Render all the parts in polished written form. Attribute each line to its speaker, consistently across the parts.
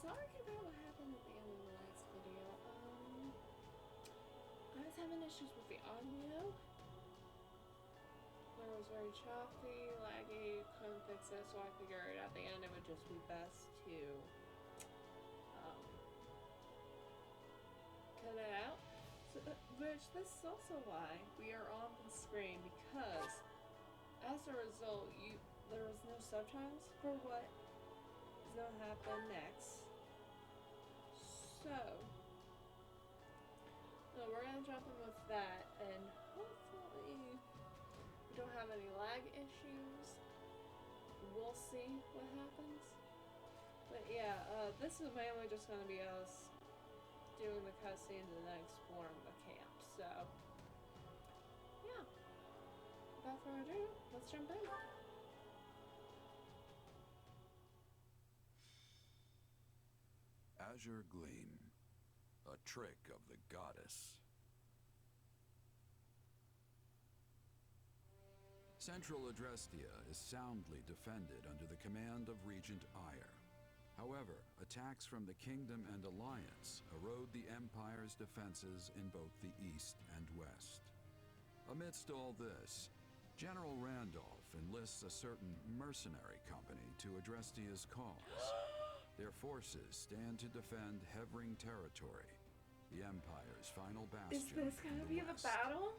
Speaker 1: sorry about what happened at the end of the last video. I was having issues with the audio. It was very choppy, laggy, couldn't fix it, so I figured at the end it would just be best to cut it out. So, which this is also why we are on the screen, because as a result, there was no subtitles for what is going to happen next. So, no, we're going to jump in with that, and hopefully we don't have any lag issues. We'll see what happens. But yeah, this is mainly just going to be us doing the cutscenes and then exploring the camp. So, yeah. Without further ado, let's jump in.
Speaker 2: Azure Gleam, a trick of the goddess. Central Adrestia is soundly defended under the command of Regent Ire. However, attacks from the Kingdom and Alliance erode the Empire's defenses in both the east and west. Amidst all this, General Randolph enlists a certain mercenary company to Adrestia's cause. Their forces stand to defend Hevring territory, the Empire's final bastion.
Speaker 1: Is this gonna be the battle?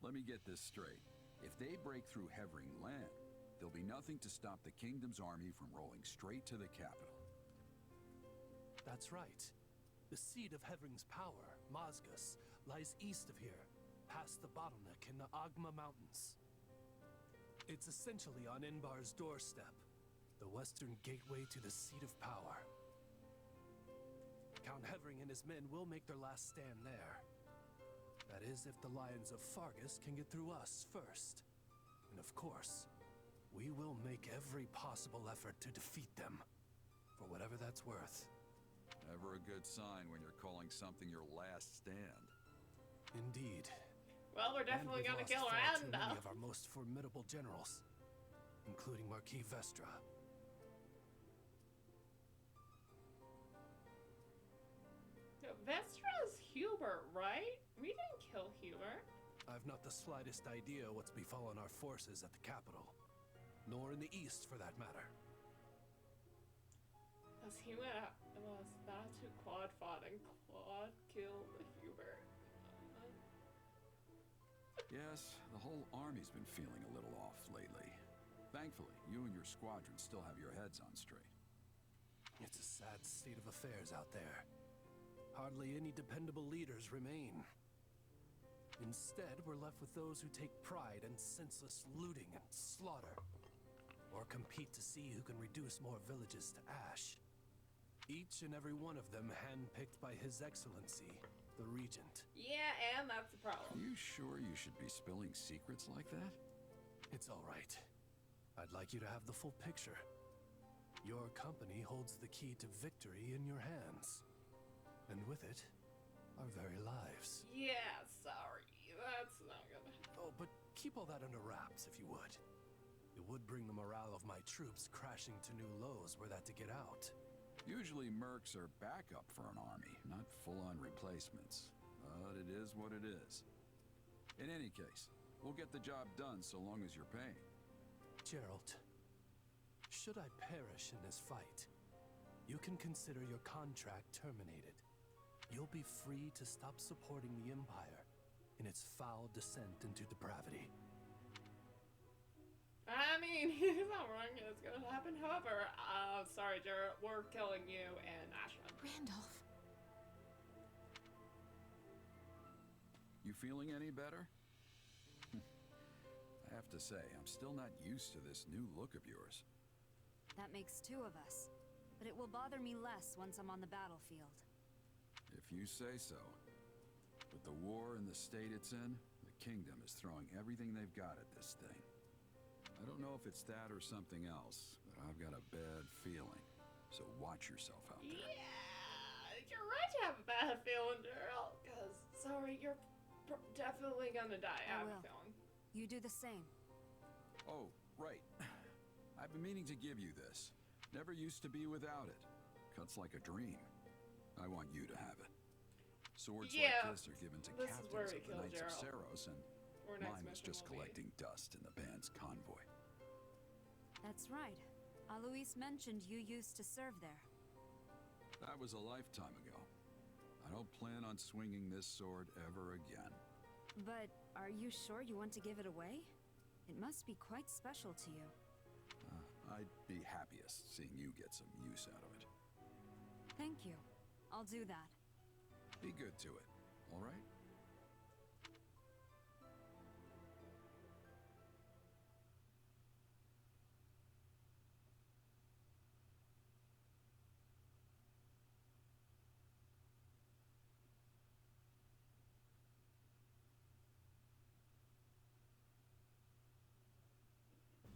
Speaker 2: Let me get this straight. If they break through Hevring land, there'll be nothing to stop the Kingdom's army from rolling straight to the capital.
Speaker 3: That's right. The seat of Hevring's power, Mazgus, lies east of here, past the bottleneck in the Agma Mountains. It's essentially on Inbar's doorstep, the western gateway to the seat of power. Count Hevring and his men will make their last stand there. That is, if the Lions of Fargus can get through us first. And of course, we will make every possible effort to defeat them, for whatever that's worth.
Speaker 2: Never a good sign when you're calling something your last stand.
Speaker 3: Indeed.
Speaker 1: Well, we're definitely gonna kill
Speaker 3: Randolph.
Speaker 1: Randolph.
Speaker 3: Many of our most formidable generals, including Marquis Vestra.
Speaker 1: Vestra's Hubert, right? We didn't kill Hubert.
Speaker 3: I've not the slightest idea what's befallen our forces at the capital, nor in the east for that matter.
Speaker 1: Because he went out, was about to Claude fought and Claude killed Hubert.
Speaker 2: Yes, the whole army's been feeling a little off lately. Thankfully, you and your squadron still have your heads on straight.
Speaker 3: It's a sad state of affairs out there. Hardly any dependable leaders remain. Instead, we're left with those who take pride in senseless looting and slaughter, or compete to see who can reduce more villages to ash. Each and every one of them handpicked by His Excellency, the Regent.
Speaker 1: Yeah, and that's the problem.
Speaker 2: You sure you should be spilling secrets like that?
Speaker 3: It's all right. I'd like you to have the full picture. Your company holds the key to victory in your hands. And with it, our very lives.
Speaker 1: Yeah, sorry. That's not gonna happen.
Speaker 3: Oh, but keep all that under wraps, if you would. It would bring the morale of my troops crashing to new lows were that to get out.
Speaker 2: Usually mercs are backup for an army, not full-on replacements. But it is what it is. In any case, we'll get the job done so long as you're paying.
Speaker 3: Jeralt, should I perish in this fight, you can consider your contract terminated. You'll be free to stop supporting the Empire in its foul descent into depravity.
Speaker 1: I mean, he's not wrong. It's gonna happen. However, sorry, Jeralt, we're killing you and Ashwin.
Speaker 4: Randolph.
Speaker 2: You feeling any better? I have to say, I'm still not used to this new look of yours.
Speaker 4: That makes two of us. But it will bother me less once I'm on the battlefield.
Speaker 2: If you say so. With the war and the state it's in, the Kingdom is throwing everything they've got at this thing. I don't know if it's that or something else, but I've got a bad feeling. So watch yourself out there.
Speaker 1: Yeah, you're right to have a bad feeling, Jeralt. Because, sorry, you're definitely gonna die. I have a
Speaker 4: will.
Speaker 1: feeling.
Speaker 4: You do the same.
Speaker 2: Oh, right. I I've been meaning to give you this. Never used to be without it. Cuts like a dream. I want you to have it. Swords like this are given to captains of the Knights of Saros, and mine was just collecting dust in the band's convoy.
Speaker 4: That's right. Alois mentioned you used to serve there.
Speaker 2: That was a lifetime ago. I don't plan on swinging this sword ever again.
Speaker 4: But are you sure you want to give it away? It must be quite special to you.
Speaker 2: I'd be happiest seeing you get some use out of it.
Speaker 4: Thank you. I'll do that.
Speaker 2: Be good to it, all right?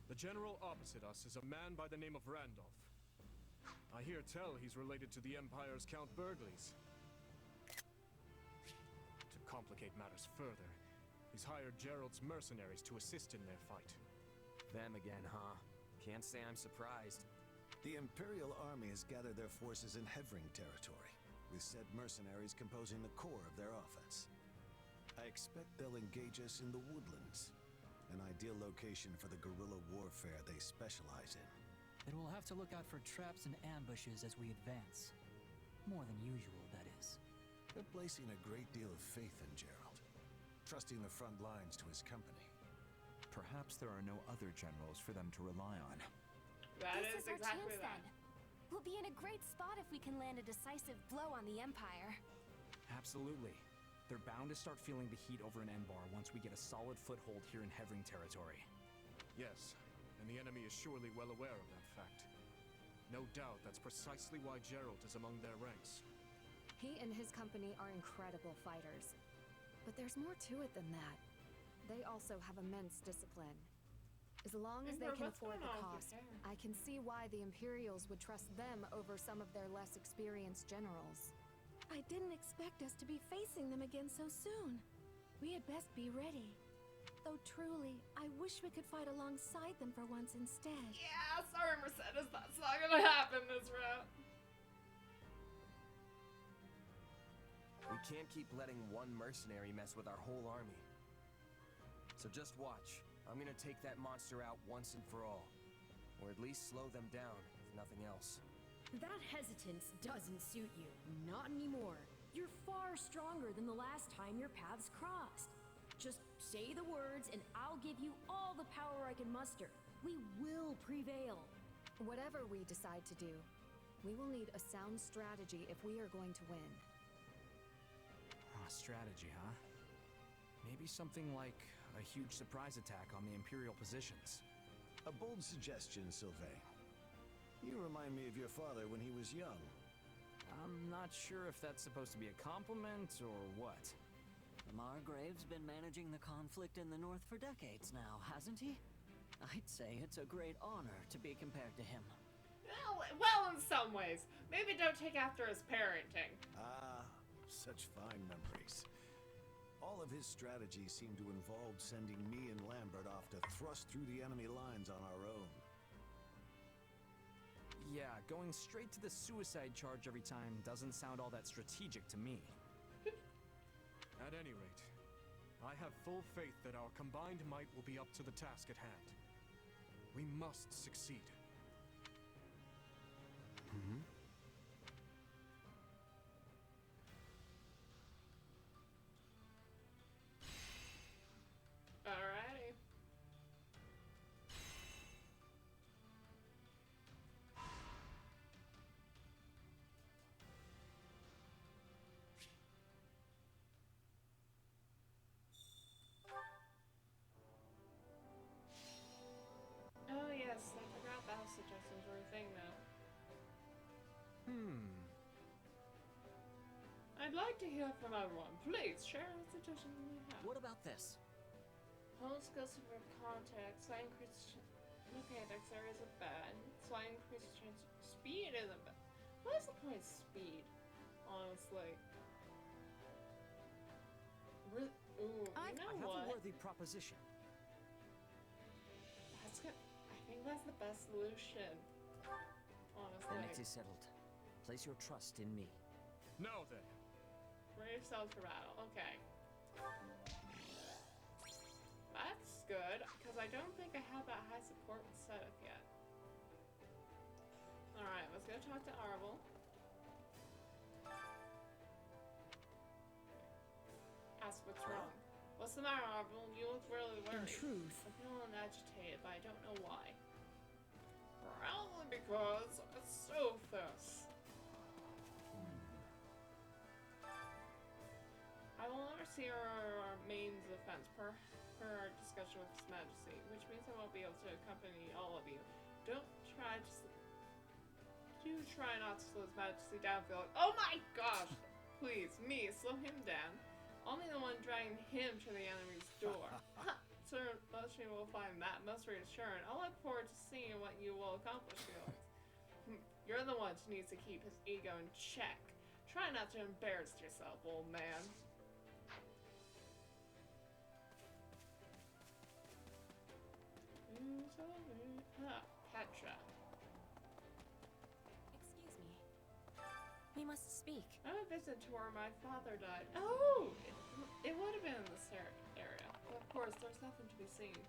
Speaker 3: The general opposite us is a man by the name of Randolph. I hear tell he's related to the Empire's Count Burgleys. To complicate matters further, he's hired Jeralt's mercenaries to assist in their fight.
Speaker 5: Them again, huh? Can't say I'm surprised.
Speaker 6: The Imperial Army has gathered their forces in Hevring territory, with said mercenaries composing the core of their offense. I expect they'll engage us in the woodlands, an ideal location for the guerrilla warfare they specialize in.
Speaker 7: Then we'll have to look out for traps and ambushes as we advance. More than usual, that is.
Speaker 6: They're placing a great deal of faith in Jeralt, trusting the front lines to his company.
Speaker 8: Perhaps there are no other generals for them to rely on.
Speaker 9: This is exactly our chance, then. We'll be in a great spot if we can land a decisive blow on the Empire.
Speaker 5: Absolutely. They're bound to start feeling the heat over in Enbar once we get a solid foothold here in Hevring territory.
Speaker 3: Yes, and the enemy is surely well aware of that fact. No doubt that's precisely why Jeralt is among their ranks.
Speaker 10: He and his company are incredible fighters. But there's more to it than that. They also have immense discipline. As long as they can afford the cost, I can see why the Imperials would trust them over some of their less experienced generals.
Speaker 9: I didn't expect us to be facing them again so soon. We had best be ready. Though truly, I wish we could fight alongside them for once instead.
Speaker 1: Yeah, sorry Mercedes, that's not gonna happen this route.
Speaker 5: We can't keep letting one mercenary mess with our whole army. So just watch. I'm gonna take that monster out once and for all. Or at least slow them down, if nothing else.
Speaker 11: That hesitance doesn't suit you. Not anymore. You're far stronger than the last time your paths crossed. Just say the words and I'll give you all the power I can muster. We will prevail.
Speaker 10: Whatever we decide to do, we will need a sound strategy if we are going to win.
Speaker 5: Strategy, huh? Maybe something like a huge surprise attack on the Imperial positions.
Speaker 6: A bold suggestion, Sylvain. You remind me of your father when he was young.
Speaker 5: I'm not sure if that's supposed to be a compliment or what.
Speaker 7: The Margrave's been managing the conflict in the North for decades now, hasn't he? I'd say it's a great honor to be compared to him.
Speaker 1: Well, in some ways. Maybe don't take after his parenting.
Speaker 6: Ah, such fine memories. All of his strategies seem to involve sending me and Lambert off to thrust through the enemy lines on our own.
Speaker 5: Yeah, going straight to the suicide charge every time doesn't sound all that strategic to me.
Speaker 3: At any rate, I have full faith that our combined might will be up to the task at hand. We must succeed.
Speaker 5: Mm-hmm.
Speaker 1: Alrighty. Oh yes, I forgot that suggestions were a thing now. I'd like to hear from everyone. Please share what suggestions you have.
Speaker 7: What about this?
Speaker 1: Whole skills for context, so I increase okay, dexterity is bad. So I increase chance speed isn't bad. What is the point of speed? Honestly. Ooh,
Speaker 5: I
Speaker 1: you know
Speaker 5: have
Speaker 1: what?
Speaker 5: a worthy proposition.
Speaker 1: That's good. I think think that's the best solution. Honestly.
Speaker 7: Then it is settled. Place your trust in me.
Speaker 3: Now then.
Speaker 1: Ready yourselves for battle. Okay. That's good, because I don't think I have that high support set up yet. Alright, let's go talk to Arvel. Ask what's wrong. What's the matter, Arvel? You look really worried.
Speaker 11: In truth,
Speaker 1: I'm feeling agitated, but I don't know why. Probably because it's Sophus. I will never see our main defense per our discussion with His Majesty, which means I won't be able to accompany all of you. Do try not to slow His Majesty down. Feel like, oh my gosh! Please, me, slow him down. I'll be the one dragging him to the enemy's door. Sir, most people will find that most reassuring. I look forward to seeing what you will accomplish, Felix. You're the one who needs to keep his ego in check. Try not to embarrass yourself, old man. Petra.
Speaker 10: Excuse me. We must speak.
Speaker 1: I have a visit to where my father died. Oh! It would have been in this area. But of course, there's nothing to be seen.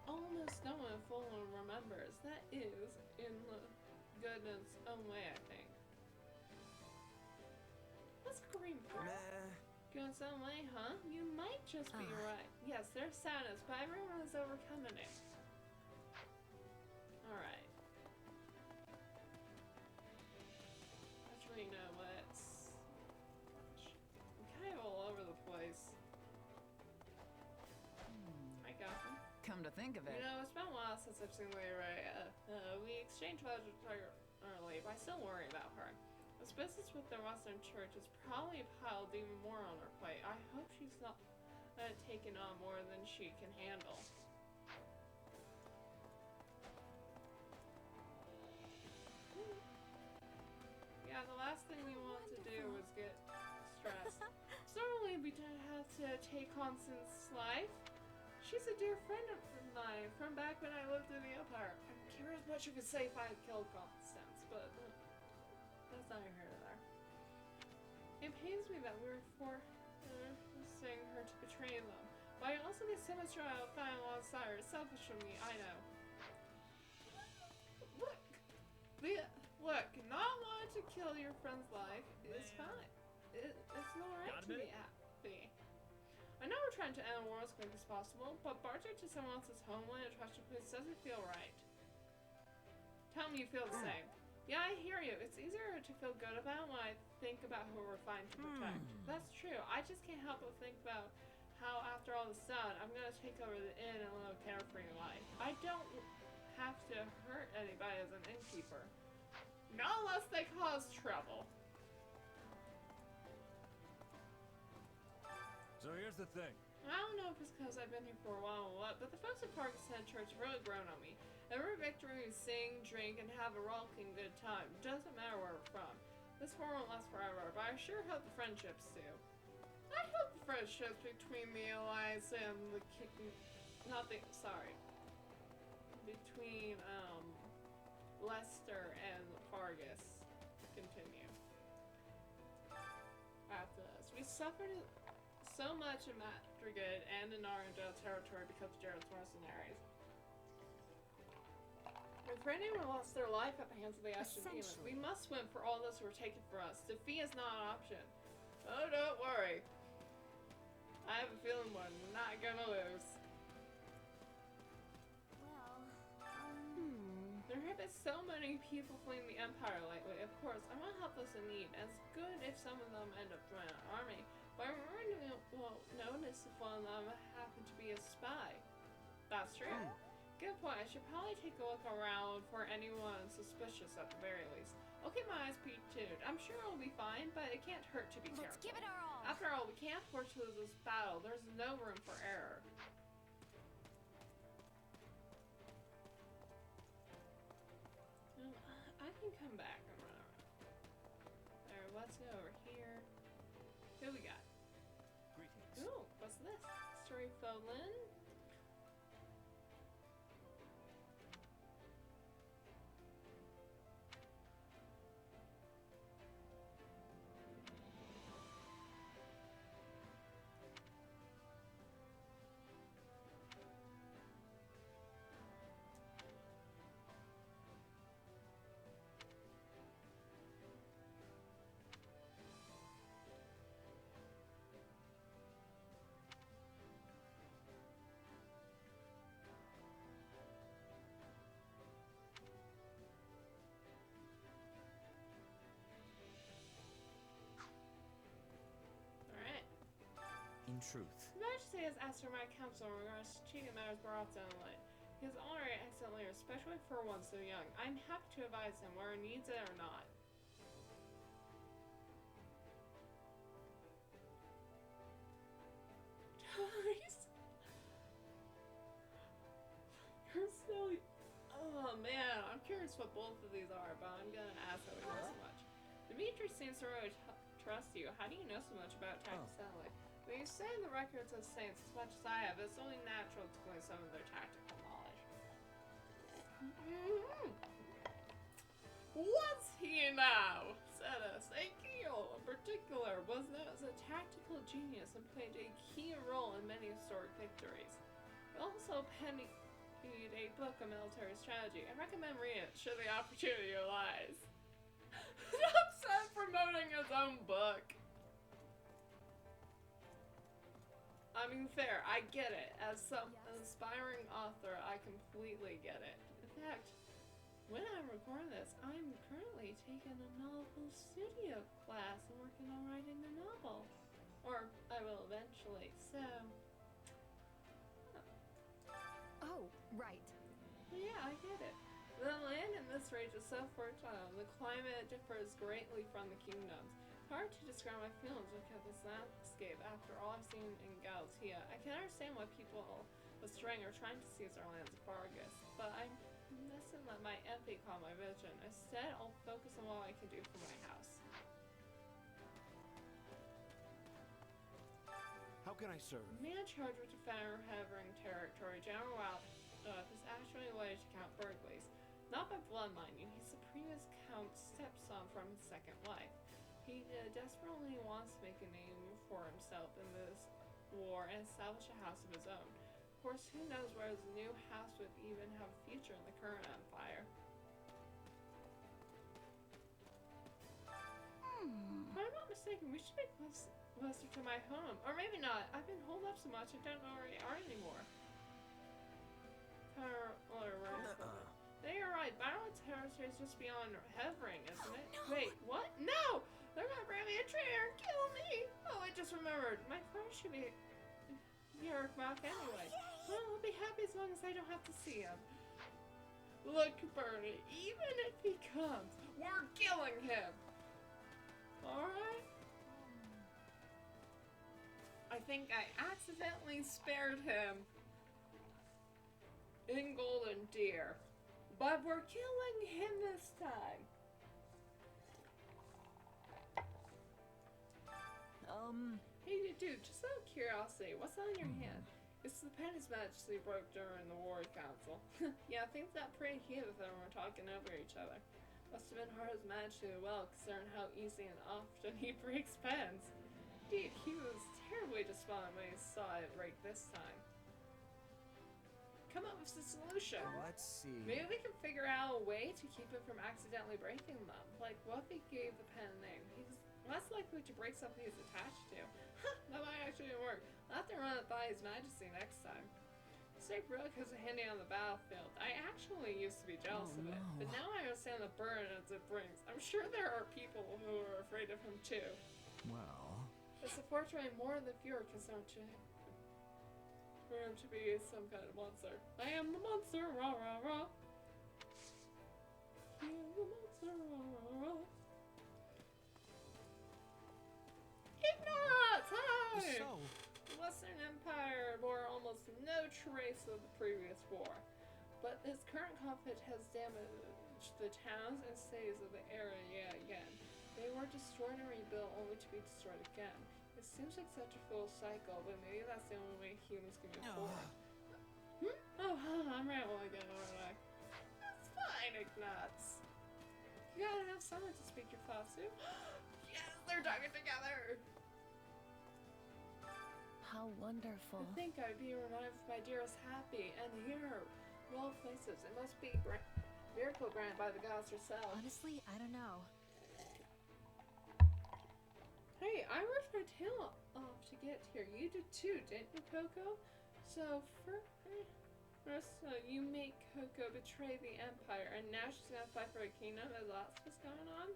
Speaker 1: Almost no one fully remembers. That is, in the goodness own way, I think. What's green for? Going some way, huh? You might just be right. Yes, there's sadness, but everyone is overcoming it. Alright. Actually, you know what? Gosh. I'm kind of all over the place. I got them.
Speaker 12: Come to think of it.
Speaker 1: You know, it's been a while since I've seen Lady Rhea. We exchanged letters early, but I still worry about her. This business with the Western Church has probably piled even more on her plate. I hope she's not taken on more than she can handle. Yeah, the last thing we want to do is get stressed. Certainly we don't have to take Constance's life. She's a dear friend of mine from back when I lived in the Empire. I'm curious what you could say if I had killed Constance, but that's not here or there. It pains me that we were forcing her to betray them, but I also get so much joy out of fighting alongside her. It's selfish of me, I know. Look, not wanting to kill your friend's life is fine. It's not right to be happy. I know we're trying to end the war as quick as possible, but barging to someone else's homeland and trusted place doesn't feel right. Tell me you feel the same. Yeah, I hear you. It's easier to feel good about when I think about who we're fighting to protect. That's true. I just can't help but think about how after all is done, I'm going to take over the inn and live a carefree life. I don't have to hurt anybody as an innkeeper. Not unless they cause trouble.
Speaker 3: So here's the thing.
Speaker 1: I don't know if it's because I've been here for a while or what, but the folks at Parkinson Church have really grown on me. Every victory we sing, drink, and have a rollicking good time. Doesn't matter where we're from. This war won't last forever, but I sure hope the friendships do. I hope the friendships between the Alliance and the between Lester and Fargus continue. After this, we suffered so much in Madrigal and in Arendelle territory because of Jeralt's mercenaries. If anyone lost their life at the hands of the Ashen Demons, we must win for all those who were taken from us. Defeat is not an option. Oh, don't worry. I have a feeling we're not gonna lose. There have been so many people fleeing the Empire lately. Of course, I want to help those in need, and it's good if some of them end up joining our army. But I won't notice if one of them happened to be a spy. That's true. Good point. I should probably take a look around for anyone suspicious at the very least. I'll keep my eyes peeled too. I'm sure it'll be fine, but it can't hurt to be careful.
Speaker 10: Let's give it our all.
Speaker 1: After all, we can't afford to lose this battle. There's no room for error. I can come back and run around. There, let's go over here. Who we got?
Speaker 3: Greetings.
Speaker 1: Ooh, what's this? Story Folin.
Speaker 8: plain truth.
Speaker 1: His Majesty has asked for my counsel in regards to cheating matters brought down late. His honor excellently, especially for one so young. I'm happy to advise him whether he needs it or not. You're silly. Oh man, I'm curious what both of these are, but I'm gonna ask how we know so much. Dimitri seems to really trust you. How do you know so much about tacticality? When you say the records of saints as much as I have, it's only natural to glean some of their tactical knowledge. What's he now? Said us. Akil, in particular, was known as a tactical genius and played a key role in many historic victories. He also penned a book on military strategy. I recommend reading it should the opportunity arise. Upset promoting his own book. I mean, fair, I get it. As some aspiring author, I completely get it. In fact, when I'm recording this, I'm currently taking a novel studio class and working on writing a novel. Or I will eventually, so...
Speaker 10: Oh, right.
Speaker 1: Yeah, I get it. The land in this region is so fertile, the climate differs greatly from the kingdoms. Hard to describe my feelings look at this landscape after all I've seen in Galatia. I can understand why people with strength are trying to seize our lands of Vargas, but I mustn't let my envy cloud my vision. Instead, I'll focus on what I can do for my house.
Speaker 12: How can I serve?
Speaker 1: The man charged with defending Havering territory, General Ralph, is actually related to Count Burgley's. Not by blood, mind you. He's the previous Count's stepson from his second wife. He desperately wants to make a name for himself in this war and establish a house of his own. Of course, who knows where his new house would even have a future in the current empire. If I'm not mistaken, we should be closer to my home. Or maybe not. I've been holed up so much I don't know where they are anymore. You're right. Battle territory is just beyond Havering, isn't it?
Speaker 9: No.
Speaker 1: Wait, what? No! They're gonna bring me a traitor and kill me! Oh, I just remembered. My friend should be here back anyway. Well, I'll be happy as long as I don't have to see him. Look, Bernie, even if he comes, we're killing him! Alright? I think I accidentally spared him in Golden Deer. But we're killing him this time. Hey, dude, just out of curiosity, what's on your hand? It's the pen His Majesty broke during the War Council. Yeah, things got pretty heated with everyone talking over each other. Must have been hard His Majesty to well, considering how easy and often he breaks pens. Indeed, he was terribly despondent when he saw it break this time. Come up with a solution.
Speaker 5: Let's see.
Speaker 1: Maybe we can figure out a way to keep him from accidentally breaking them. Like, what if he gave the pen a name? He's less likely to break something he's attached to. That might actually work. I'll have to run it by His Majesty next time. Safe relic is handy on the battlefield. I actually used to be jealous of it, but now I understand the burden it brings. I'm sure there are people who are afraid of him too.
Speaker 8: Well...
Speaker 1: It's unfortunately more than few are concerned for him to be some kind of monster. I am the monster, rah rah rah. I am the monster, rah rah rah. Ignorance! Hi!
Speaker 12: So,
Speaker 1: The Western Empire bore almost no trace of the previous war, but this current conflict has damaged the towns and cities of the area yet again. They were destroyed and rebuilt only to be destroyed again. It seems like such a full cycle, but maybe that's the only way humans can move forward. Oh, I'm rambling again, aren't I? That's fine, Ignatz. You gotta have someone to speak your thoughts to. Yes, they're talking together!
Speaker 9: How wonderful.
Speaker 1: I think I'd be reunited with my dearest Happy, and here, of all places, it must be miracle granted by the gods herself.
Speaker 10: Honestly, I don't know.
Speaker 1: Hey, I worked my tail off to get here. You did too, didn't you, Coco? So, first, you make Coco betray the Empire, and now she's gonna fight for a kingdom. Is that what's going on?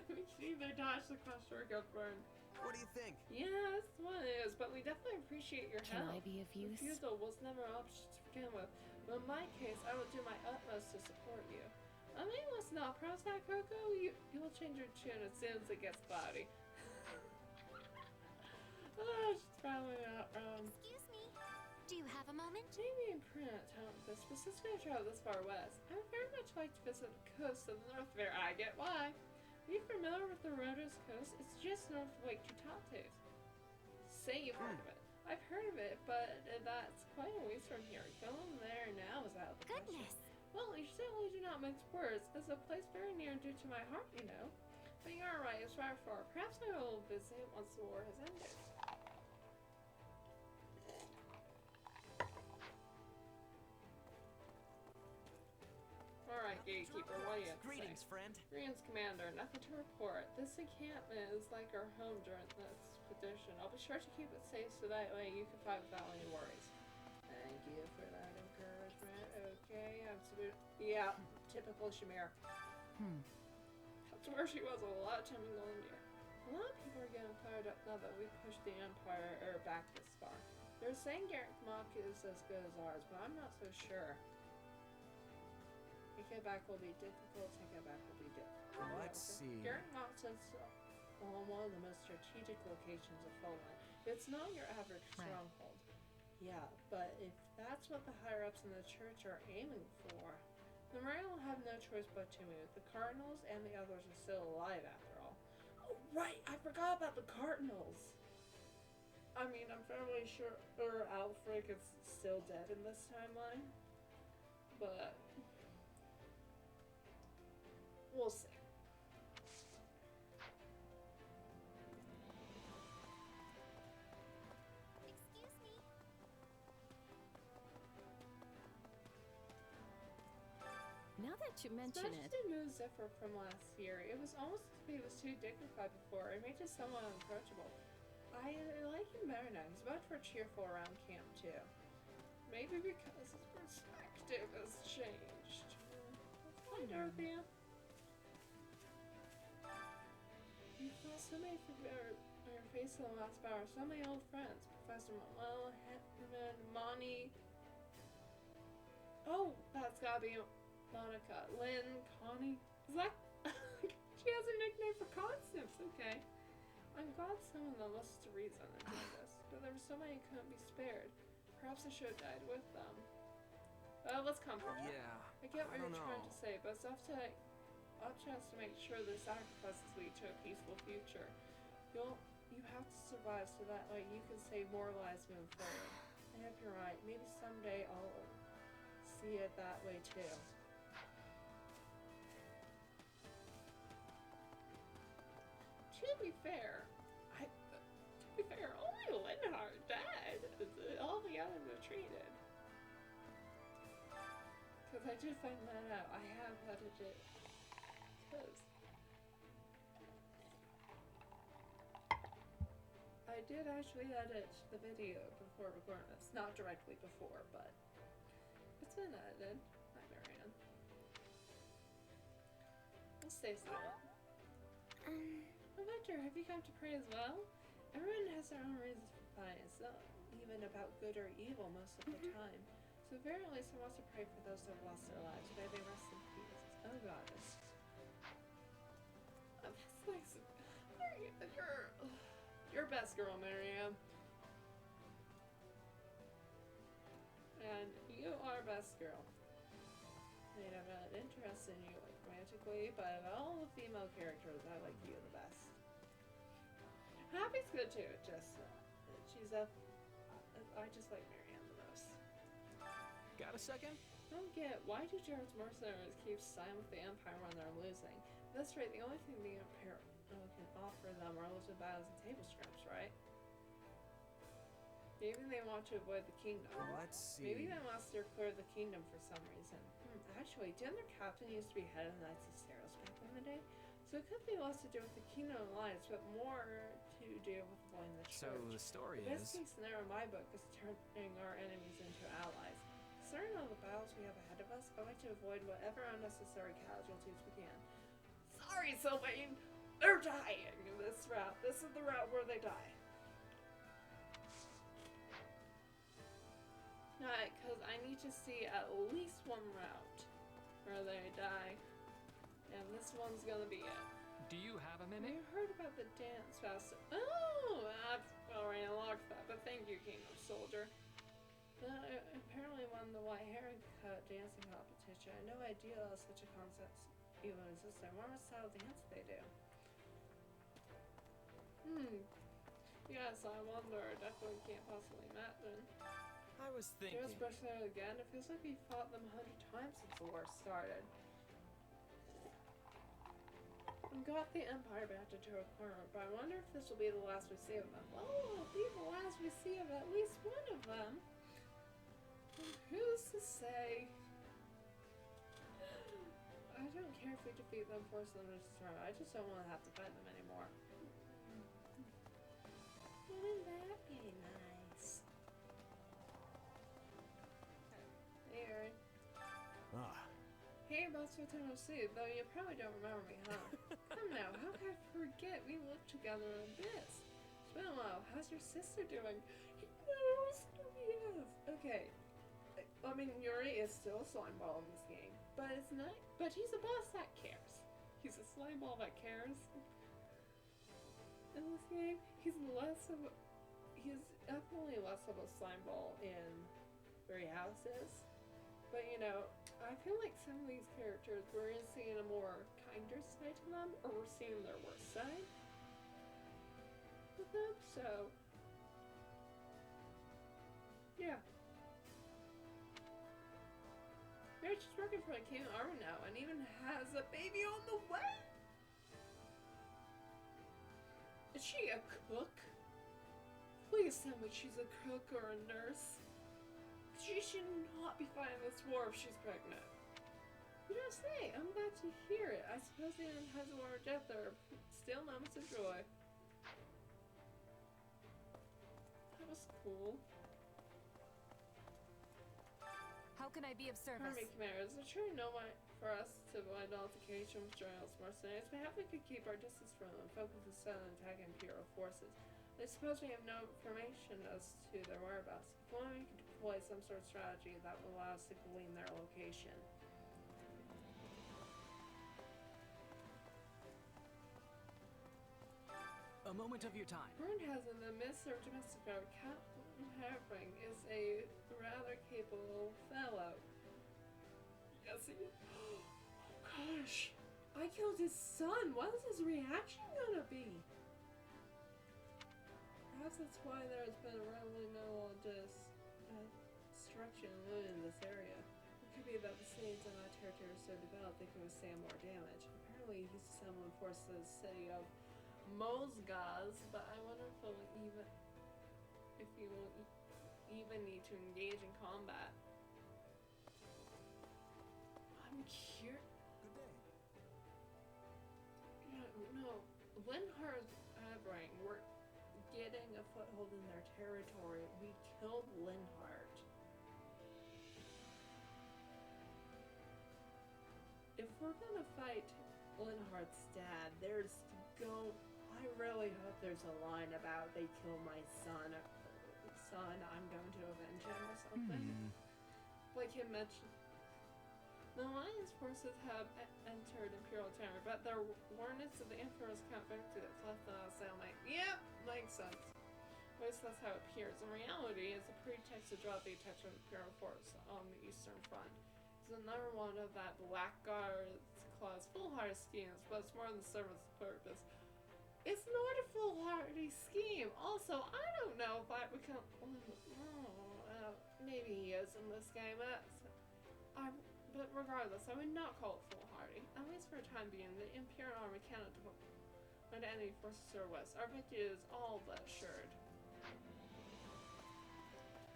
Speaker 1: We can either dodge the cost or get burned.
Speaker 5: What do you think?
Speaker 1: Yes, one is, but we definitely appreciate your
Speaker 11: Can
Speaker 1: help.
Speaker 11: I be of use?
Speaker 1: Refusal was never an option to begin with. But in my case, I will do my utmost to support you. I mean, listen up, promise that, Coco? You will change your tune as soon as it gets cloudy. Oh, she's probably not wrong.
Speaker 9: Excuse me. Do you have a moment?
Speaker 1: Maybe in print, this, but since we travel this far west, I would very much like to visit the coast of the North Fair. I get why. Are you familiar with the Rhodos Coast? It's just north of Lake Tutates. Say you've heard of it. I've heard of it, but that's quite a ways from here. Going there now is out of the question. Well, you certainly do not mix words. It's a place very near and dear to my heart, you know. But you're right, it's rather far. Perhaps I will visit once the war has ended. Alright, Gatekeeper, what do you have to
Speaker 5: Greetings,
Speaker 1: say?
Speaker 5: friend.
Speaker 1: Greetings, Commander. Nothing to report. This encampment is like our home during this expedition. I'll be sure to keep it safe so that way you can fight without any worries. Thank you for that encouragement. Okay, absolute. Yeah, typical Shamir. That's where she was a lot of time in Golden. A lot of people are getting fired up now that we pushed the Empire back this far. They're saying Garrett Mock is as good as ours, but I'm not so sure. Taking it back will be difficult. Taking it back will be difficult.
Speaker 5: Let's see.
Speaker 1: Garrett Mock sits on one of the most strategic locations of Poland. It's not your average stronghold. Yeah, but if that's what the higher-ups in the church are aiming for, the Marine will have no choice but to move. The Cardinals and the others are still alive after all. Oh, right! I forgot about the Cardinals! I mean, I'm fairly sure Alfred is still dead in this timeline. But we'll see.
Speaker 9: Excuse me.
Speaker 11: Now that you mention it,
Speaker 1: Especially moves Zephyr from last year. It was almost as if he was too dignified before. It made him somewhat unapproachable. I like him better now. He's much more cheerful around camp too. Maybe because his perspective has changed. Hi, Dorothea. You felt so many familiar on your face in the last hour. So many old friends. Professor Manuel, Hetman, Monty. Oh, that's gotta be Monica. Lynn, Connie. Is that? She has a nickname for Constance. Okay. I'm glad some of them listened to reason and did this, but there were so many who couldn't be spared. Perhaps I should have died with them. Let's comfort her.
Speaker 5: Yeah.
Speaker 1: I get what
Speaker 5: I
Speaker 1: you're
Speaker 5: don't
Speaker 1: trying
Speaker 5: know.
Speaker 1: to say, but it's up to us to make sure the sacrifices lead to a peaceful future. You have to survive so that way you can save more lives moving forward. I hope you're right. Maybe someday I'll see it that way too. To be fair, only Linhart died. All the others were treated. Because I did find that out. I have edited. Because I did actually edit the video before recording this. Not directly before, but it's been edited. Hi, Marianne. Let's stay silent. Victor, have you come to pray as well? Everyone has their own reasons for praying. It's not even about good or evil most of the time. So at the very least, I want to pray for those who have lost their lives. May they rest in peace. Oh God, this. You're best girl, Marianne. And you are best girl. I mean, I'm not interested in you like romantically, but of all the female characters, I like you the best. Happy's good too. Just she's a. I just like Marianne the most.
Speaker 5: Got a second?
Speaker 1: I don't get why do Jeralt's mercenaries keep siding with the Empire when they're losing? At this rate, the only thing the Empire can offer them are losing battles and table scraps, right? Maybe they want to avoid the kingdom.
Speaker 5: Let's see.
Speaker 1: Maybe they want to steer clear of the kingdom for some reason. Actually, didn't their captain used to be head of the Knights of Steros back in the day? So it could be less to do with the Kingdom Alliance, but more to do with avoiding the church.
Speaker 5: So the story
Speaker 1: The best
Speaker 5: is...
Speaker 1: case scenario in my book is turning our enemies into allies. Concerning all the battles we have ahead of us, I like to avoid whatever unnecessary casualties we can. So sorry, Sylvain. They're dying in this route. This is the route where they die. Alright, because I need to see at least one route where they die. And this one's gonna be it.
Speaker 12: Do you have a minute?
Speaker 1: You heard about the dance festival. Oh, I've already unlocked that, but thank you, Kingdom Soldier. Apparently won the white haircut dancing competition. I had no idea such a concept even existed. What style dance they do? Yes, I wonder. I definitely can't possibly imagine.
Speaker 5: I was thinking.
Speaker 1: Here's Mercenary again. It feels like we fought them 100 times since the war started. We got the Empire back into a corner, but I wonder if this will be the last we see of them. Well, it'll be the last we see of at least one of them. And who's to say? I don't care if we defeat them, force them to destroy. I just don't want to have to fight them anymore. Wouldn't that be nice? Hey, Aaron.
Speaker 6: Ah.
Speaker 1: Hey, Boss Lieutenant C, though you probably don't remember me, huh? Come now, how could I forget we lived together in this? It's been a while. How's your sister doing? He knows who he is. Okay. I mean, Yuri is still a slime ball in this game, but it's not. But he's a boss that cares. He's a slime ball that cares. In this game, he's definitely less of a slime ball in Three Houses. But you know, I feel like some of these characters, we're seeing a more kinder side to them, or we're seeing their worst side with them, so yeah. Rich is working for the King Armor now, and even has a baby on the way! Is she a cook? Please tell me she's a cook or a nurse. She should not be fighting this war if she's pregnant. You don't say. I'm glad to hear it. I suppose the end has a war of death or still moments of joy. That was cool.
Speaker 10: How can I be of service?
Speaker 1: Army Commander, is it sure no way for us to avoid altercation with Jeralt's mercenaries? Perhaps we could keep our distance from them and focus instead on attacking Imperial forces. I suppose we have no information as to their whereabouts. If only we could deploy some sort of strategy that will allow us to glean their location.
Speaker 12: A moment of your time.
Speaker 1: Burn has in the midst of domestic affair. Captain Harpring is a rather capable fellow. Yes, he is. Oh gosh! I killed his son! What is his reaction gonna be? Perhaps that's why there's been really no destruction in this area. It could be that the cities in that territory are so developed they can withstand more damage. Apparently he's someone forced the city of Mosgaz, but I wonder if you will even need to engage in combat. I'm curious.
Speaker 5: Good day.
Speaker 1: No, Linhardt Abring, we're getting a foothold in their territory. We killed Linhardt. If we're gonna fight Linhardt's dad, I really hope there's a line about they kill my son, I'm going to avenge him or something. Like him mentioned. The Alliance forces have entered Imperial territory, but their warnings of the Emperor's Count victory that's left on a stalemate. Yep, makes sense. At least that's how it appears. In reality, it's a pretext to drop the attention of the Imperial force on the Eastern Front. It's another one of that Blackguard's Claw's foolhardy schemes, but it's more than service purpose. It's not a foolhardy scheme. Also, I don't know if I become. Maybe he is in this game. But regardless, I would not call it foolhardy. At least for the time being, the Imperial Army cannot defend any forces to our west. Our victory is all but assured.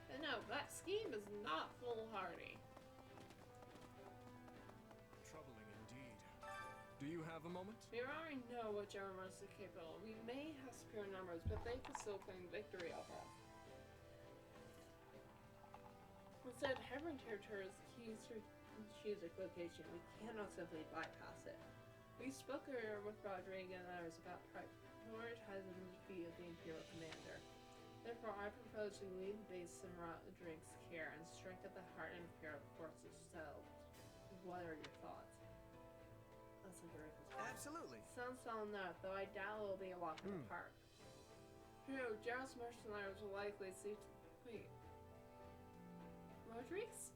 Speaker 1: But no, that scheme is not foolhardy.
Speaker 3: Troubling indeed. Do you have a moment?
Speaker 1: We already know what Jeralt is capable of. We may have superior numbers, but they can still claim victory over us. Instead, Hebron territory is key strategic location. We cannot simply bypass it. We spoke earlier with Rodrigo and others about prioritizing the defeat of the Imperial Commander. Therefore, I propose we leave the base in Rodrigue's care and strike at the heart of Imperial forces. So, what are your thoughts? That's a very good question.
Speaker 5: Absolutely.
Speaker 1: Sounds solid enough, though I doubt it will be a walk in the park. True, Jeralt's mercenaries will likely see. Wait. Rodriguez?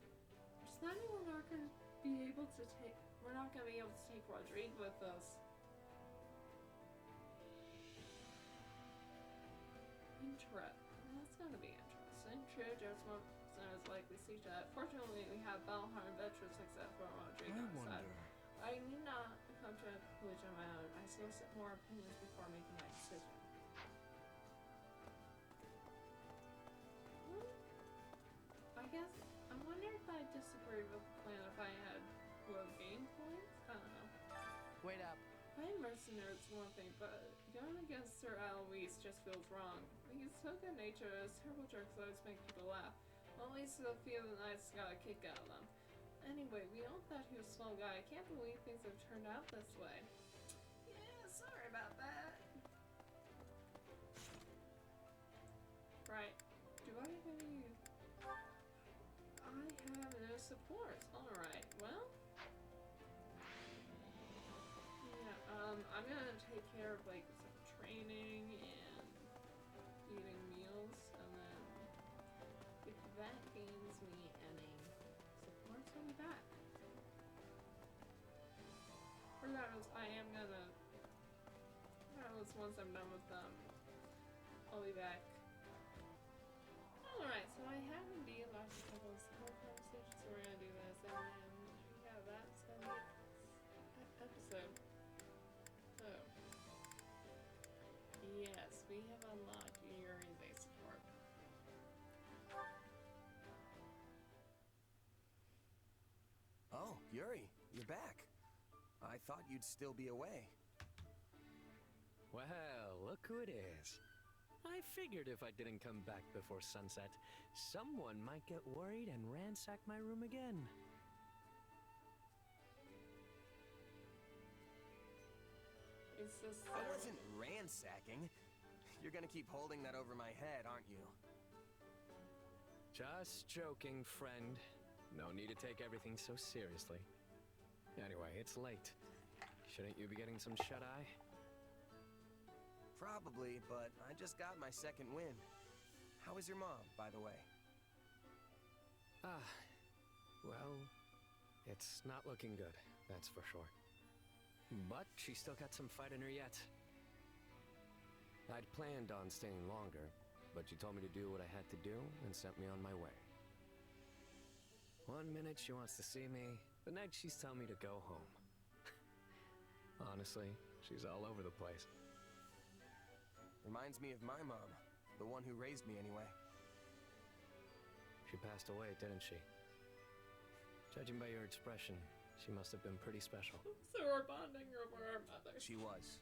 Speaker 1: Does that mean we're not going to be able to take. We're not going to be able to take Rodrigue with us? That's going to be interesting. True, Jeralt's mercenaries likely see that. Fortunately, we have battle-hardened veterans except for Rodrigue on our side. I need not come to a conclusion of my own. I solicit more opinions before making my decision. I guess, I wonder if I disagree with the plan if I had low game points? I don't know.
Speaker 12: Wait up.
Speaker 1: Fighting mercenaries is one thing, but going against Sir Alois just feels wrong. He's so good-natured, his terrible jokes always make people laugh. At least a few of the knights got a kick out of them. Anyway, we all thought he was a small guy. I can't believe things have turned out this way. Yeah, sorry about that. Right. Do I have any... I have no support. Alright, well... Yeah, I'm gonna take care of, like, some training and eating meals, and then if that gains me any support, I'll be back. Regardless, I am gonna... Regardless, once I'm done with them, I'll be back. Alright, so I have indeed lost a couple of small conversations, so we're gonna do this, and then, yeah, that's gonna be the episode. So, yes, we have unlocked Yuri's A support.
Speaker 5: Oh, Yuri, you're back. I thought you'd still be away.
Speaker 12: Well, look who it is. I figured if I didn't come back before sunset, someone might get worried and ransack my room again.
Speaker 1: It's just
Speaker 5: I wasn't ransacking. You're gonna keep holding that over my head, aren't you?
Speaker 12: Just joking, friend. No need to take everything so seriously. Anyway, it's late. Shouldn't you be getting some shut-eye?
Speaker 5: Probably, but I just got my second win. How is your mom, by the way?
Speaker 12: Well, it's not looking good, that's for sure. But she's still got some fight in her yet. I'd planned on staying longer, but she told me to do what I had to do and sent me on my way. One minute she wants to see me, the next she's telling me to go home. Honestly, she's all over the place.
Speaker 5: Reminds me of my mom, the one who raised me anyway.
Speaker 12: She passed away, didn't she? Judging by your expression, she must have been pretty special.
Speaker 1: So we're bonding over our mother.
Speaker 5: She was.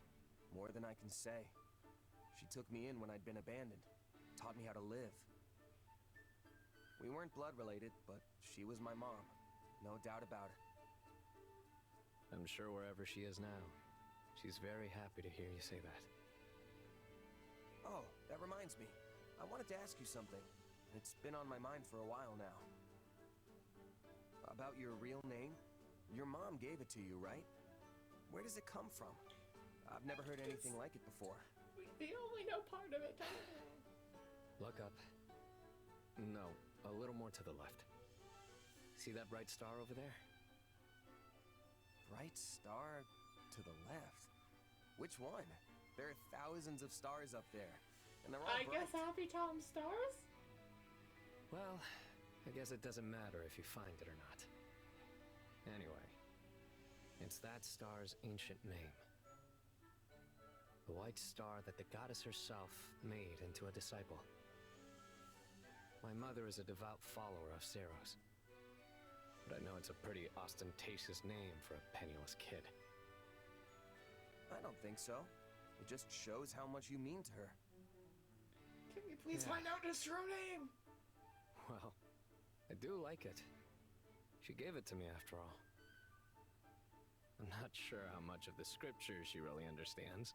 Speaker 5: More than I can say. She took me in when I'd been abandoned. Taught me how to live. We weren't blood related, but she was my mom. No doubt about it.
Speaker 12: I'm sure wherever she is now, she's very happy to hear you say that.
Speaker 5: Oh, that reminds me. I wanted to ask you something. It's been on my mind for a while now. About your real name? Your mom gave it to you, right? Where does it come from? I've never heard anything like it before.
Speaker 1: We only know part of it.
Speaker 12: Look up. No, a little more to the left. See that bright star over there?
Speaker 5: Bright star to the left? Which one? There are thousands of stars up there, and they're all
Speaker 1: I
Speaker 5: bright.
Speaker 1: guess Happy Tom Stars?
Speaker 12: Well, I guess it doesn't matter if you find it or not. Anyway, it's that star's ancient name. The white star that the goddess herself made into a disciple. My mother is a devout follower of Ceros. But I know it's a pretty ostentatious name for a penniless kid.
Speaker 5: I don't think so. It just shows how much you mean to her.
Speaker 1: Can we please find out his true name?
Speaker 12: Well, I do like it. She gave it to me after all. I'm not sure how much of the scriptures she really understands.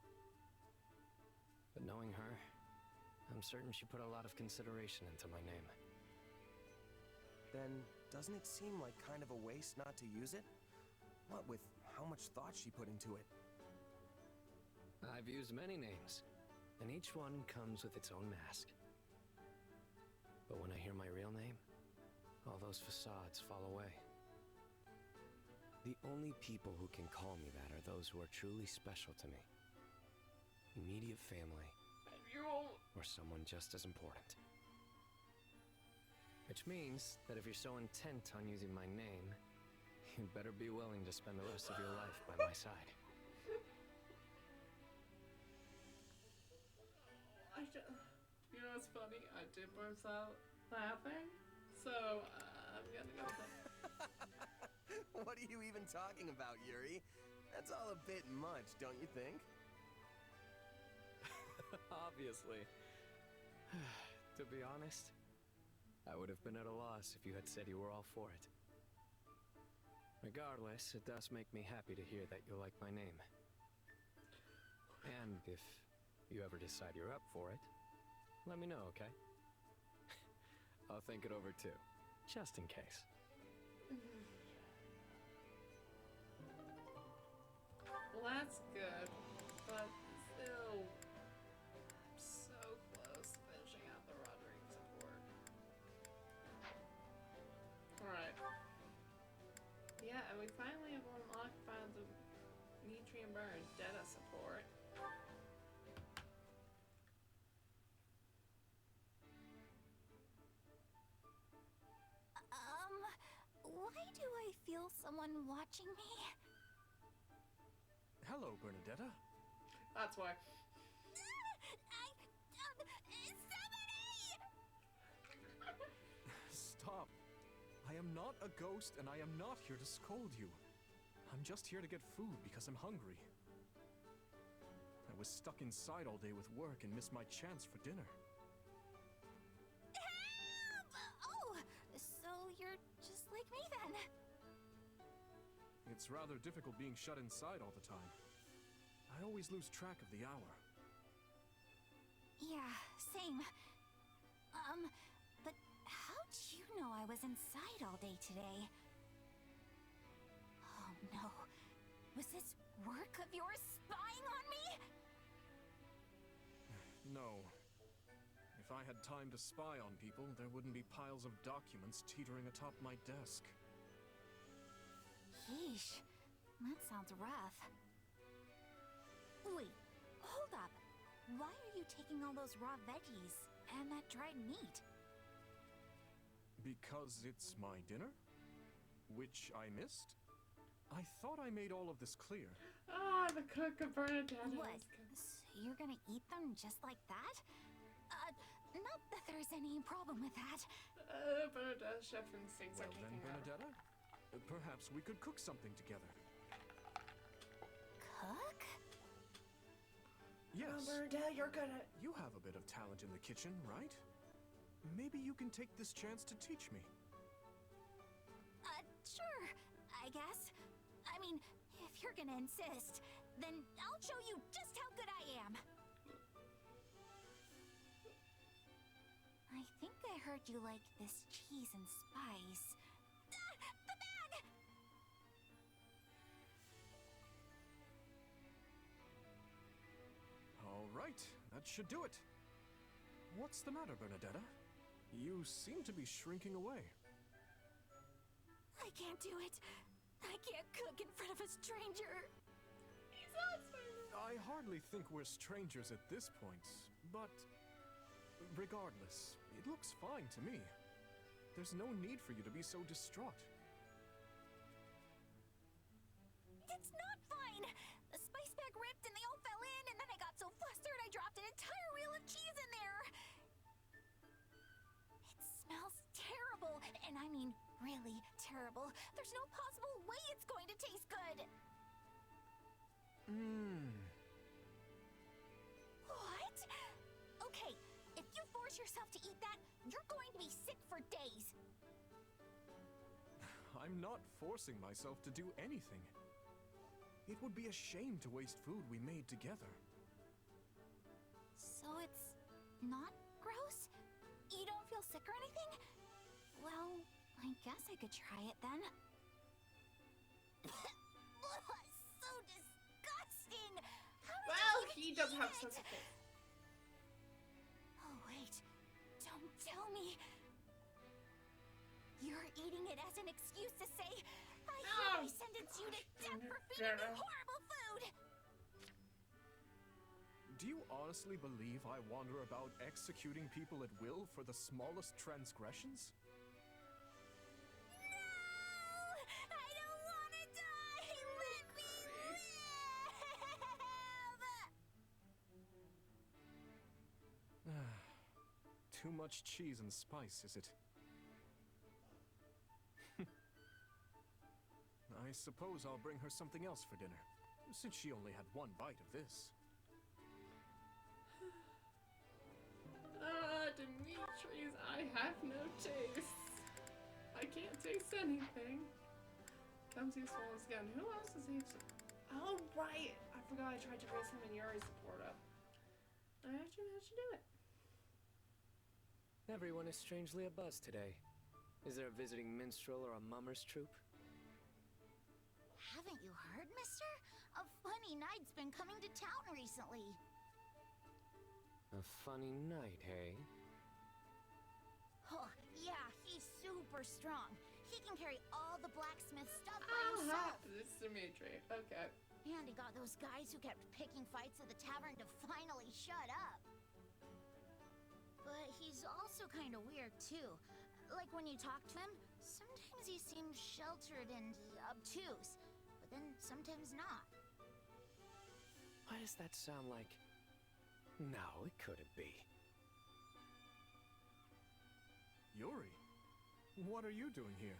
Speaker 12: But knowing her, I'm certain she put a lot of consideration into my name.
Speaker 5: Then, doesn't it seem like kind of a waste not to use it? What with how much thought she put into it?
Speaker 12: I've used many names, and each one comes with its own mask. But when I hear my real name, all those facades fall away. The only people who can call me that are those who are truly special to me. Immediate family, or someone just as important. Which means that if you're so intent on using my name, you'd better be willing to spend the rest of your life by my side.
Speaker 1: You know what's funny? I did burst out laughing, so I'm gonna go with it.
Speaker 5: What are you even talking about, Yuri? That's all a bit much, don't you think?
Speaker 12: Obviously. To be honest, I would have been at a loss if you had said you were all for it. Regardless, it does make me happy to hear that you like my name. And if you ever decide you're up for it, let me know, okay? I'll think it over too, just in case.
Speaker 1: Well, that's good, but still, I'm so close to finishing out the Roderick support. Alright. Yeah, and we finally have unlocked the Mitri and Bernadetta support.
Speaker 13: Why do I feel someone watching me?
Speaker 3: Hello, Bernadetta.
Speaker 1: That's why.
Speaker 3: Stop. I am not a ghost, and I am not here to scold you. I'm just here to get food because I'm hungry. I was stuck inside all day with work and missed my chance for dinner.
Speaker 13: Oh, so you're just like me then.
Speaker 3: It's rather difficult being shut inside all the time. I always lose track of the hour.
Speaker 13: Yeah, same. But how'd you know I was inside all day today? Oh no. Was this work of yours spying on me?
Speaker 3: No. If I had time to spy on people, there wouldn't be piles of documents teetering atop my desk.
Speaker 13: Yeesh. That sounds rough. Wait, hold up. Why are you taking all those raw veggies and that dried meat?
Speaker 3: Because it's my dinner? Which I missed? I thought I made all of this clear.
Speaker 1: Ah, the cook of Bernadette.
Speaker 13: What? So you're gonna eat them just like that? Not that there's any problem with that.
Speaker 1: Bernadette chef instincts
Speaker 3: Well
Speaker 1: are
Speaker 3: then,
Speaker 1: kicking out.
Speaker 3: Bernadetta, perhaps we could cook something together.
Speaker 13: Cook?
Speaker 3: Yes.
Speaker 1: Bernadette, you're good at...
Speaker 3: You have a bit of talent in the kitchen, right? Maybe you can take this chance to teach me.
Speaker 13: Sure, I guess. I mean, if you're gonna insist, then I'll show you just how good I am. I think I heard you like this cheese and spice. The bag!
Speaker 3: All right, that should do it. What's the matter, Bernadetta? You seem to be shrinking away.
Speaker 13: I can't do it. I can't cook in front of a stranger.
Speaker 1: He's not stranger.
Speaker 3: I hardly think we're strangers at this point, but regardless, it looks fine to me. There's no need for you to be so distraught.
Speaker 13: It's not fine. The spice bag ripped and they all fell in, and then I got so flustered I dropped an entire reel of cheese in there. It smells terrible, and I mean really terrible. There's no possible way it's going to taste good. What? Okay, if you force yourself to eat that, you're going to be sick for days.
Speaker 3: I'm not forcing myself to do anything. It would be a shame to waste food we made together.
Speaker 13: So it's not gross? You don't feel sick or anything? Well, I guess I could try it then. So disgusting!
Speaker 1: Well, he does have sense of taste.
Speaker 13: Oh, wait. Don't tell me. You're eating it as an excuse to say, I hereby sentence you to death for feeding me horrible food!
Speaker 3: Do you honestly believe I wander about executing people at will for the smallest transgressions?
Speaker 13: No! I don't want to die! Let me live!
Speaker 3: Too much cheese and spice, is it? I suppose I'll bring her something else for dinner, since she only had one bite of this.
Speaker 1: Dimitris, I have no taste. I can't taste anything. Comes useful once again. Who else is he? Oh, right. I forgot I tried to raise him and Yuri's support up. I actually managed to do it.
Speaker 12: Everyone is strangely abuzz today. Is there a visiting minstrel or a mummer's troupe?
Speaker 13: Haven't you heard, mister? A funny knight's been coming to town recently.
Speaker 12: A funny night, hey?
Speaker 13: Oh, yeah, he's super strong. He can carry all the blacksmith stuff by himself.
Speaker 1: This is Dimitri. Okay.
Speaker 13: And he got those guys who kept picking fights at the tavern to finally shut up. But he's also kind of weird, too. Like when you talk to him, sometimes he seems sheltered and obtuse, but then sometimes not.
Speaker 12: Why does that sound like... No, it couldn't be.
Speaker 3: Yuri, what are you doing here?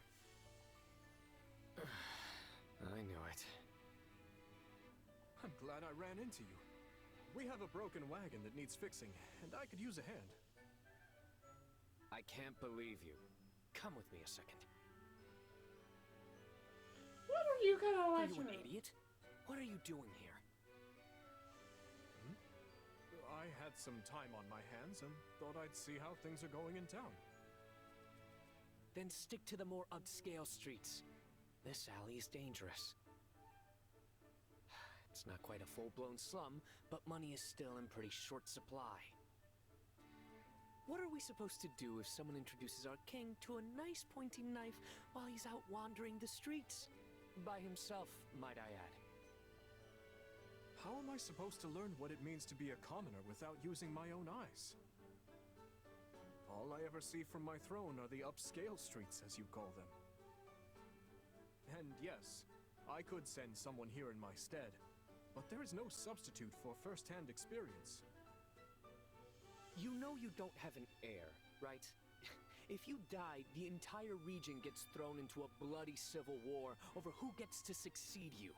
Speaker 12: I knew it.
Speaker 3: I'm glad I ran into you. We have a broken wagon that needs fixing, and I could use a hand.
Speaker 12: I can't believe you. Come with me a second.
Speaker 1: What are you gonna
Speaker 12: Are
Speaker 1: let
Speaker 12: you an idiot? What are you doing here?
Speaker 3: I had some time on my hands and thought I'd see how things are going in town.
Speaker 12: Then stick to the more upscale streets. This alley is dangerous. It's not quite a full-blown slum, but money is still in pretty short supply. What are we supposed to do if someone introduces our king to a nice pointy knife while he's out wandering the streets? By himself, might I add.
Speaker 3: How am I supposed to learn what it means to be a commoner without using my own eyes? All I ever see from my throne are the upscale streets, as you call them. And yes, I could send someone here in my stead, but there is no substitute for first-hand experience.
Speaker 12: You know you don't have an heir, right? If you die, the entire region gets thrown into a bloody civil war over who gets to succeed you.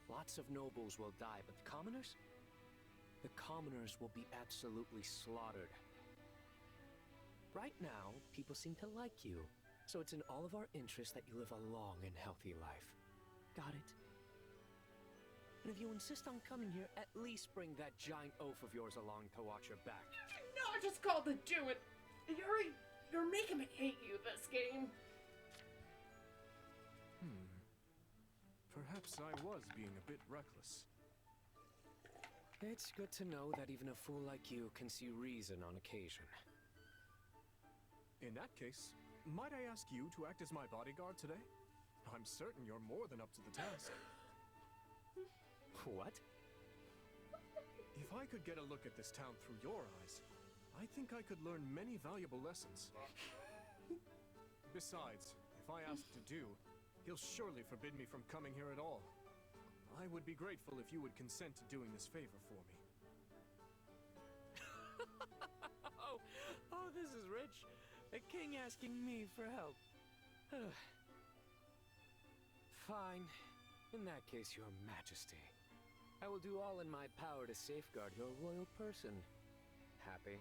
Speaker 12: Lots of nobles will die, but the commoners? The commoners will be absolutely slaughtered. Right now, people seem to like you, so it's in all of our interests that you live a long and healthy life. Got it? And if you insist on coming here, at least bring that giant oaf of yours along to watch your back.
Speaker 1: No, I just called to do it. You're making me hate you this game.
Speaker 3: Perhaps I was being a bit reckless.
Speaker 12: It's good to know that even a fool like you can see reason on occasion.
Speaker 3: In that case, might I ask you to act as my bodyguard today? I'm certain you're more than up to the task.
Speaker 12: What?
Speaker 3: If I could get a look at this town through your eyes, I think I could learn many valuable lessons. Besides, if I ask to do, he'll surely forbid me from coming here at all. I would be grateful if you would consent to doing this favor for me.
Speaker 12: Oh, this is rich. A king asking me for help. Fine. In that case, Your Majesty. I will do all in my power to safeguard your royal person. Happy?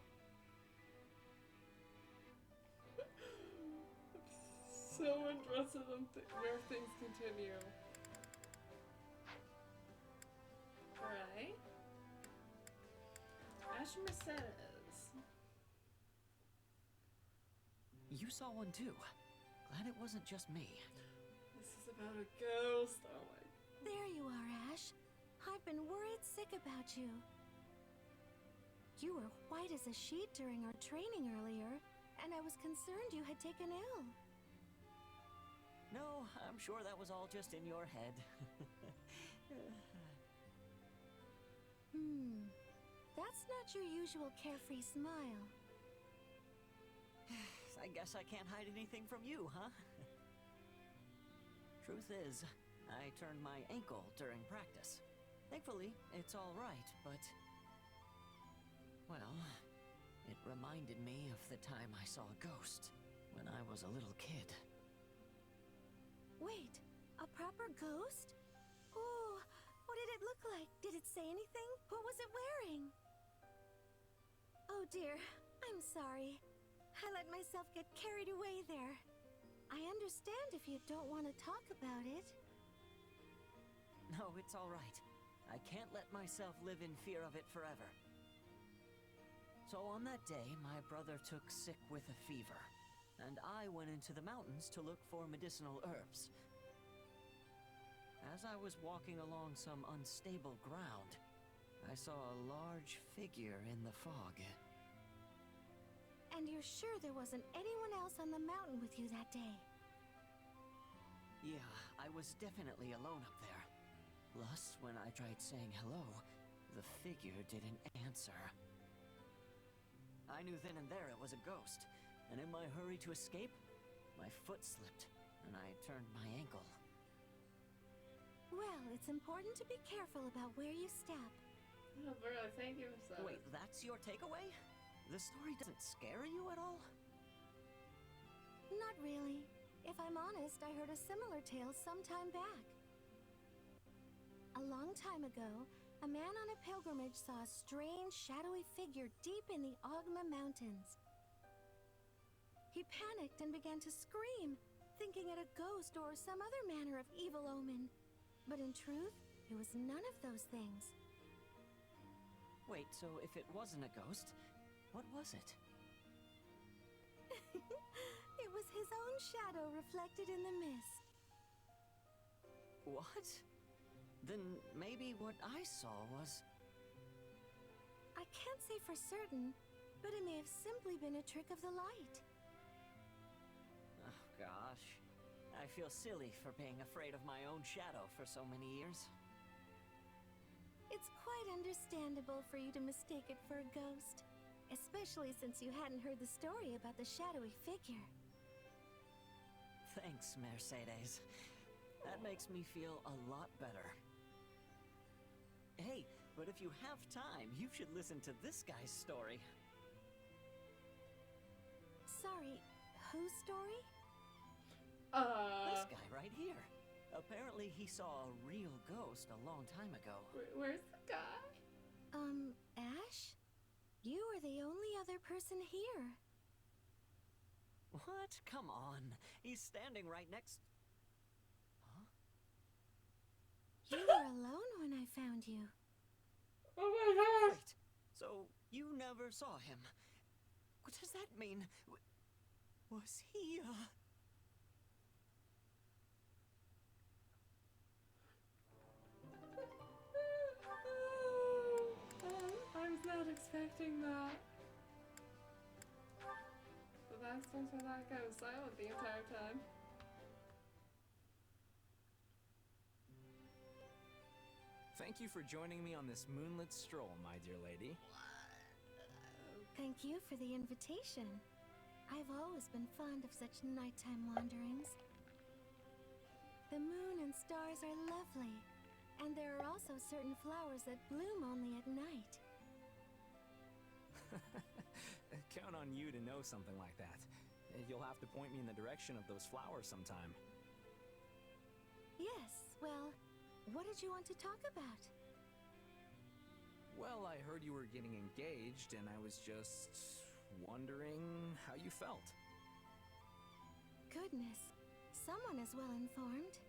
Speaker 1: So interested in where things continue. Right. Ash Mercedes.
Speaker 7: You saw one too. Glad it wasn't just me.
Speaker 1: This is about a ghost. Oh my.
Speaker 9: There you are, Ash. I've been worried sick about you. You were white as a sheet during our training earlier, and I was concerned you had taken ill.
Speaker 7: No, I'm sure that was all just in your head.
Speaker 9: That's not your usual carefree smile.
Speaker 7: I guess I can't hide anything from you, huh? Truth is, I turned my ankle during practice. Thankfully, it's all right, but... well, it reminded me of the time I saw a ghost when I was a little kid.
Speaker 9: Wait, a proper ghost? Oh, what did it look like? Did it say anything? What was it wearing? Oh dear, I'm sorry. I let myself get carried away there. I understand if you don't want to talk about it.
Speaker 7: No, it's all right. I can't let myself live in fear of it forever. So on that day, my brother took sick with a fever, and I went into the mountains to look for medicinal herbs. As I was walking along some unstable ground, I saw a large figure in the fog.
Speaker 9: And you're sure there wasn't anyone else on the mountain with you that day?
Speaker 7: Yeah, I was definitely alone up there. Plus, when I tried saying hello, the figure didn't answer. I knew then and there it was a ghost, and in my hurry to escape, my foot slipped, and I turned my ankle.
Speaker 9: Well, it's important to be careful about where you step.
Speaker 1: Oh, bro, thank you for that.
Speaker 7: Wait, that's your takeaway? The story doesn't scare you at all?
Speaker 9: Not really. If I'm honest, I heard a similar tale some time back. A long time ago, a man on a pilgrimage saw a strange, shadowy figure deep in the Ogma Mountains. He panicked and began to scream, thinking it a ghost or some other manner of evil omen. But in truth, it was none of those things.
Speaker 7: Wait, so if it wasn't a ghost, what was it?
Speaker 9: It was his own shadow reflected in the mist.
Speaker 7: What? Then maybe what I saw was...
Speaker 9: I can't say for certain, but it may have simply been a trick of the light.
Speaker 7: Oh gosh. I feel silly for being afraid of my own shadow for so many years.
Speaker 9: It's quite understandable for you to mistake it for a ghost, especially since you hadn't heard the story about the shadowy figure.
Speaker 7: Thanks, Mercedes. That makes me feel a lot better. Hey, but if you have time, you should listen to this guy's story.
Speaker 9: Sorry, whose story?
Speaker 7: This guy right here. Apparently he saw a real ghost a long time ago.
Speaker 1: Where's the guy?
Speaker 9: Ash? You are the only other person here.
Speaker 7: What? Come on. He's standing right next... Huh?
Speaker 9: You were alone when I found you.
Speaker 1: Oh my gosh!
Speaker 7: Wait, so you never saw him? What does that mean? Was he,
Speaker 1: I was not expecting that. The last one for that guy was silent the entire time.
Speaker 14: Thank you for joining me on this moonlit stroll, my dear lady.
Speaker 9: Thank you for the invitation. I've always been fond of such nighttime wanderings. The moon and stars are lovely, and there are also certain flowers that bloom only at night.
Speaker 14: Count on you to know something like that. You'll have to point me in the direction of those flowers sometime.
Speaker 9: Yes, well, what did you want to talk about?
Speaker 14: Well, I heard you were getting engaged, and I was just wondering how you felt.
Speaker 9: Goodness, someone is well informed.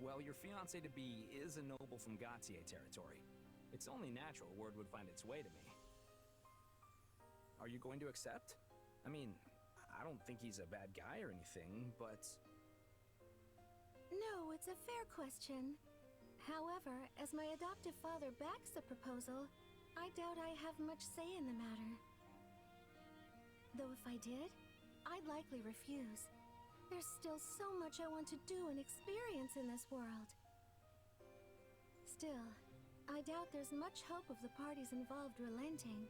Speaker 14: Well, your fiancé-to-be is a noble from Gautier territory. It's only natural word would find its way to me. Are you going to accept? I mean, I don't think he's a bad guy or anything, but...
Speaker 9: No, it's a fair question. However, as my adoptive father backs the proposal, I doubt I have much say in the matter. Though if I did, I'd likely refuse. There's still so much I want to do and experience in this world. Still, I doubt there's much hope of the parties involved relenting.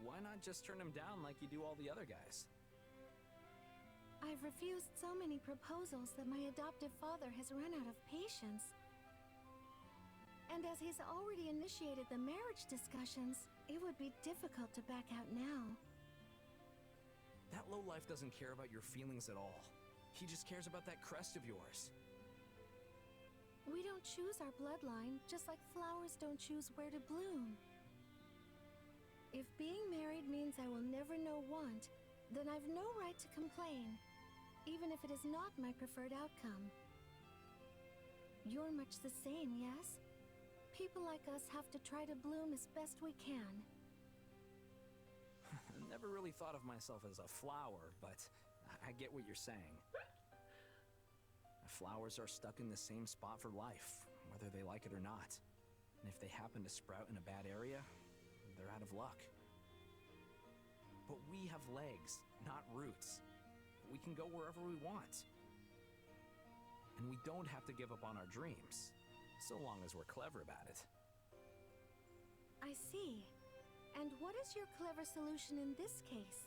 Speaker 14: Why not just turn him down like you do all the other guys?
Speaker 9: I've refused so many proposals that my adoptive father has run out of patience. And as he's already initiated the marriage discussions, it would be difficult to back out now.
Speaker 14: That lowlife doesn't care about your feelings at all. He just cares about that crest of yours.
Speaker 9: We don't choose our bloodline, just like flowers don't choose where to bloom. If being married means I will never know want, then I've no right to complain, even if it is not my preferred outcome. You're much the same, yes? People like us have to try to bloom as best we can.
Speaker 14: I never really thought of myself as a flower, but I get what you're saying. Flowers are stuck in the same spot for life, whether they like it or not. And if they happen to sprout in a bad area, they're out of luck. But we have legs, not roots. We can go wherever we want. And we don't have to give up on our dreams, so long as we're clever about it.
Speaker 9: I see. And what is your clever solution in this case?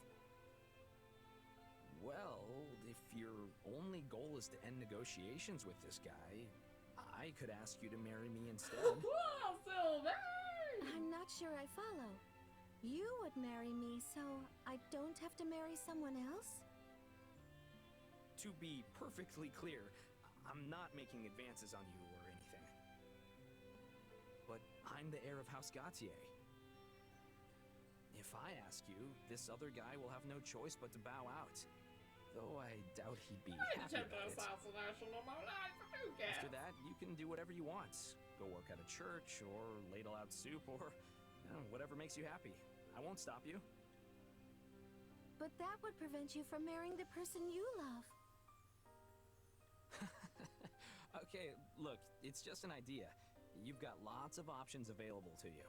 Speaker 14: Well, if your only goal is to end negotiations with this guy, I could ask you to marry me instead.
Speaker 1: Whoa, Sylvain!
Speaker 9: I'm not sure I follow. You would marry me, so I don't have to marry someone else?
Speaker 14: To be perfectly clear, I'm not making advances on you or anything. But I'm the heir of House Gautier. If I ask you, this other guy will have no choice but to bow out. Though I doubt he'd be happy about it. After that, you can do whatever you want. Go work at a church, or ladle out soup, or whatever makes you happy. I won't stop you.
Speaker 9: But that would prevent you from marrying the person you love.
Speaker 14: Okay, look, it's just an idea. You've got lots of options available to you.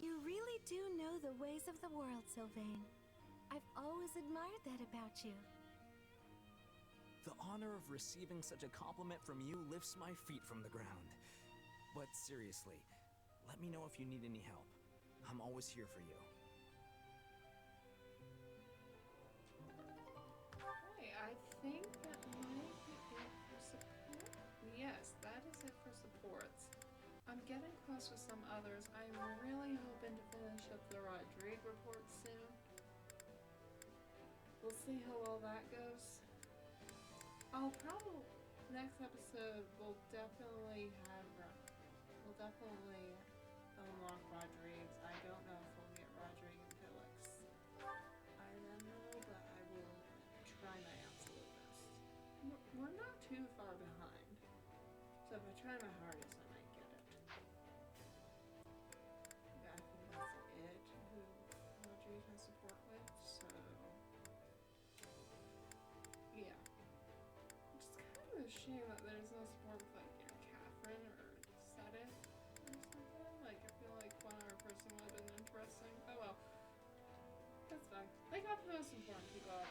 Speaker 9: You really do know the ways of the world, Sylvain. I've always admired that about you.
Speaker 14: The honor of receiving such a compliment from you lifts my feet from the ground. But seriously, let me know if you need any help. I'm always here for you.
Speaker 1: Okay, I think that might be it for support. Yes, that is it for supports. I'm getting close with some others. I'm really hoping to finish up the Rodrigue report soon. We'll see how well that goes. I'll probably next episode we'll definitely unlock Rodrigue's. I don't know if we'll get Rodrigue and Felix. I don't know, but I will try my absolute best. We're not too far behind, so if I try my hardest, I might get it. Yeah, I think that's it. Who Rodrigue has support with, so yeah. It's kind of a shame that there's no support with like Catherine or Sedith or something. Like I feel like one other person would have been interesting. Oh well. That's fine. They got the most important people out